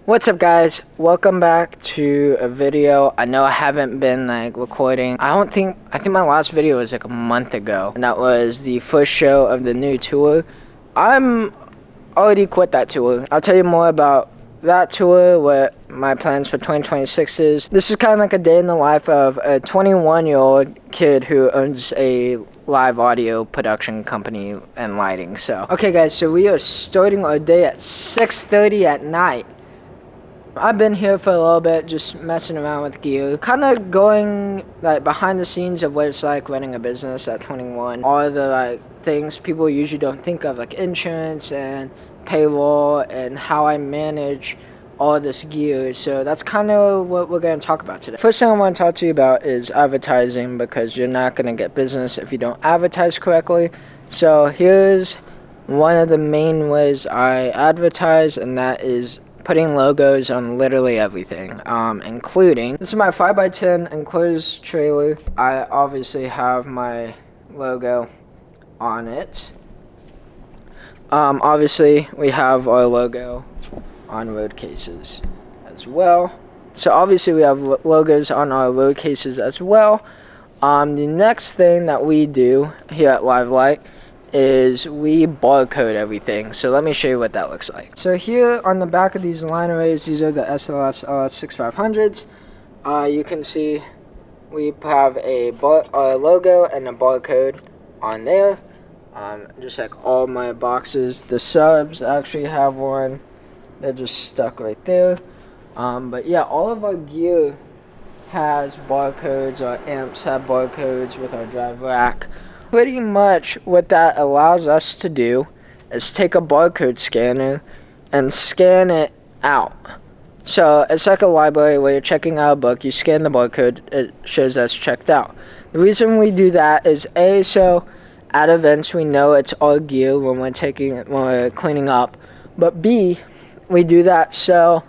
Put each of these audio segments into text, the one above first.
What's up, guys? Welcome back to a video. I know I haven't been recording. I think my last video was like a month ago, and that was the first show of the new tour. I'm already quit that tour. I'll tell you more about that tour, what my plans for 2026 is. This is kind of like a day in the life of a 21-year-old kid who owns a live audio production company and lighting. So okay, guys, so we are starting our day at 6:30 at night. I've been here for a little bit, just messing around with gear, kind of going behind the scenes of what it's like running a business at 21. All the things people usually don't think of, like insurance and payroll, and how I manage all this gear. So that's kind of what we're going to talk about today. First thing I want to talk to you about is advertising, because you're not going to get business if you don't advertise correctly. So here's one of the main ways I advertise, and that is putting logos on literally everything, including, this is my 5x10 enclosed trailer. I obviously have my logo on it. Obviously we have our logo on road cases as well. So obviously we have logos on our road cases as well. The next thing that we do here at Live Light is we barcode everything. So let me show you what that looks like. So here on the back of these line arrays, these are the SLS 6500s. You can see we have a logo and a barcode on there. Just like all my boxes. The subs actually have one. They're just stuck right there. But yeah, all of our gear has barcodes. Our amps have barcodes with our drive rack. Pretty much what that allows us to do is take a barcode scanner and scan it out. So it's like a library where you're checking out a book, you scan the barcode, it shows that's checked out. The reason we do that is A, so at events we know it's our gear when we're cleaning up, but B, we do that so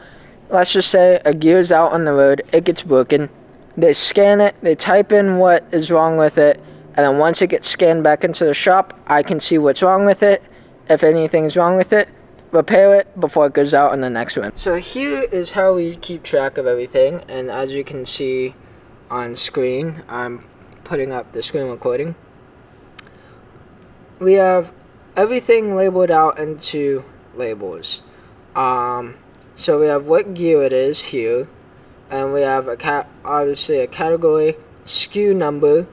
let's just say a gear's out on the road, it gets broken, they scan it, they type in what is wrong with it, and then once it gets scanned back into the shop, I can see what's wrong with it. If anything's wrong with it, repair it before it goes out on the next one. So here is how we keep track of everything. And as you can see on screen, I'm putting up the screen recording. We have everything labeled out into labels. So we have what gear it is here. And we have obviously a category, SKU number,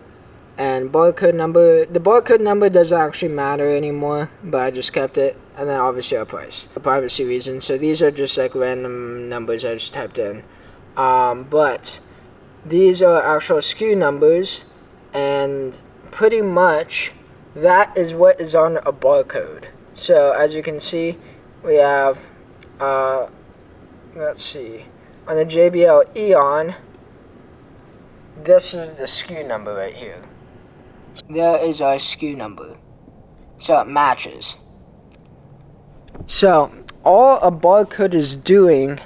and barcode number. The barcode number doesn't actually matter anymore, but I just kept it. And then obviously our price, for privacy reasons. So these are just like random numbers I just typed in. But these are actual SKU numbers, and pretty much that is what is on a barcode. So as you can see, we have, let's see, on the JBL Eon, this is the SKU number right here. There is our SKU number, so it matches. So all a barcode is doing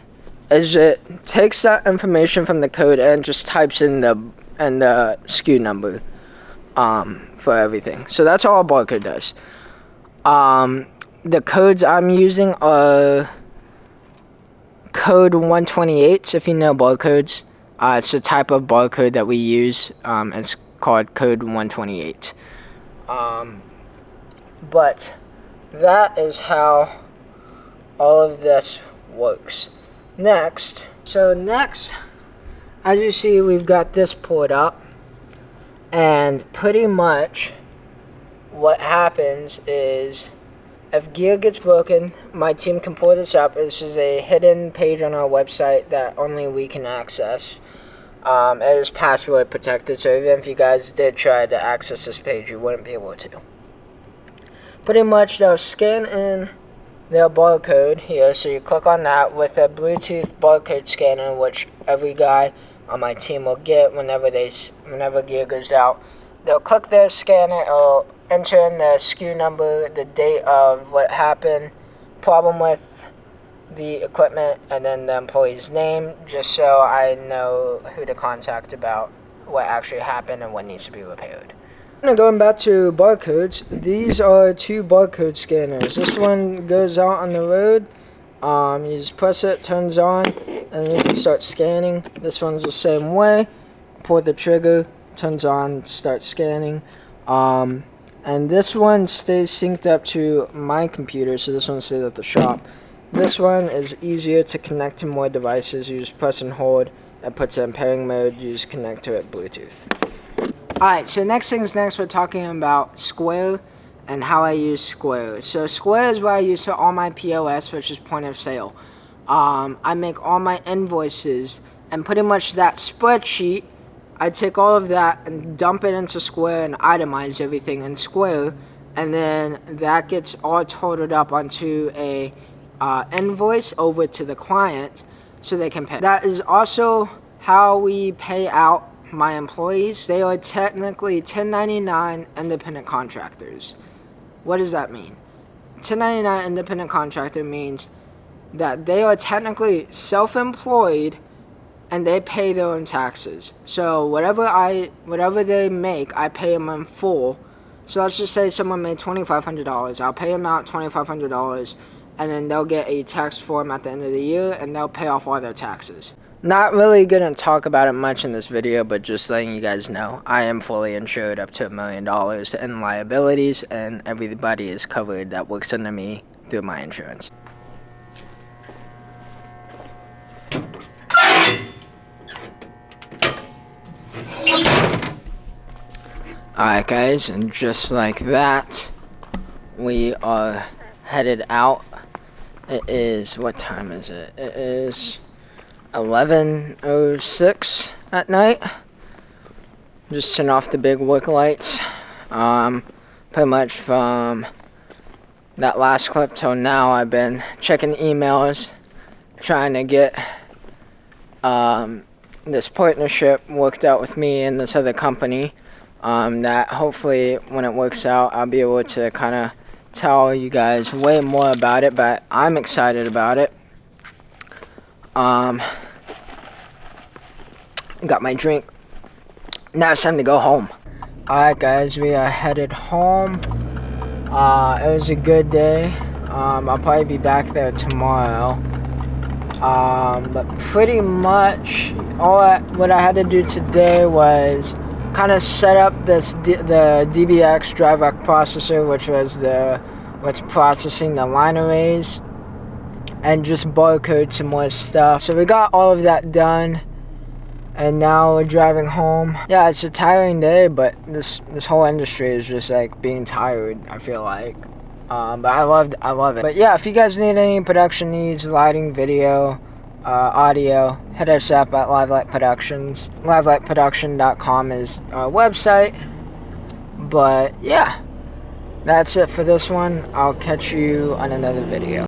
is it takes that information from the code and just types in the SKU number for everything. So that's all a barcode does. The codes I'm using are code 128s, if you know barcodes. It's the type of barcode that we use. It's called code 128. But that is how all of this works. Next, as you see, we've got this pulled up, and pretty much what happens is if gear gets broken, my team can pull this up. This is a hidden page on our website that only we can access. It is password protected, so even if you guys did try to access this page, you wouldn't be able to. Pretty much they'll scan in their barcode here, so you click on that with a Bluetooth barcode scanner, which every guy on my team will get whenever gear goes out. They'll click their scanner, it'll enter in the SKU number, the date of what happened, problem with the equipment, and then the employee's name, just so I know who to contact about what actually happened and what needs to be repaired. Now going back to barcodes, these are two barcode scanners. This one goes out on the road, You just press it, turns on, and you can start scanning. This one's the same way. Pull the trigger, turns on, starts scanning. And this one stays synced up to my computer, so this one stays at the shop. This one is easier to connect to more devices. You just press and hold. It puts it in pairing mode. You just connect to it Bluetooth. Alright, so next we're talking about Square and how I use Square. So Square is what I use for all my POS, which is point of sale. I make all my invoices, and pretty much that spreadsheet, I take all of that and dump it into Square and itemize everything in Square, and then that gets all totaled up onto a invoice over to the client so they can pay. That is also how we pay out my employees. They are technically 1099 independent contractors. What does that mean? 1099 independent contractor means that they are technically self-employed and they pay their own taxes. So whatever they make, I pay them in full. So let's just say someone made $2,500. I'll pay them out $2,500, and then they'll get a tax form at the end of the year, and they'll pay off all their taxes. Not really gonna talk about it much in this video, but just letting you guys know, I am fully insured up to $1 million in liabilities, and everybody is covered that works under me through my insurance. Alright guys, and just like that, we are headed out. It is, what time is it? It is 11:06 at night. Just turn off the big work lights. Pretty much from that last clip till now, I've been checking emails, trying to get this partnership worked out with me and this other company. That hopefully when it works out, I'll be able to kind of tell you guys way more about it, but I'm excited about it. Got my drink. Now it's time to go home. Alright guys, we are headed home. It was a good day. I'll probably be back there tomorrow. But pretty much what I had to do today was kind of set up the DBX DriveUp processor, which was what's processing the line arrays, and just barcode some more stuff. So we got all of that done, and now we're driving home. Yeah, it's a tiring day, but this whole industry is just like being tired, I feel like. But I love it. But yeah, if you guys need any production needs, lighting, video, audio, hit us up at Livelight Productions. livelightproduction.com is our website. But yeah, that's it for this one. I'll catch you on another video.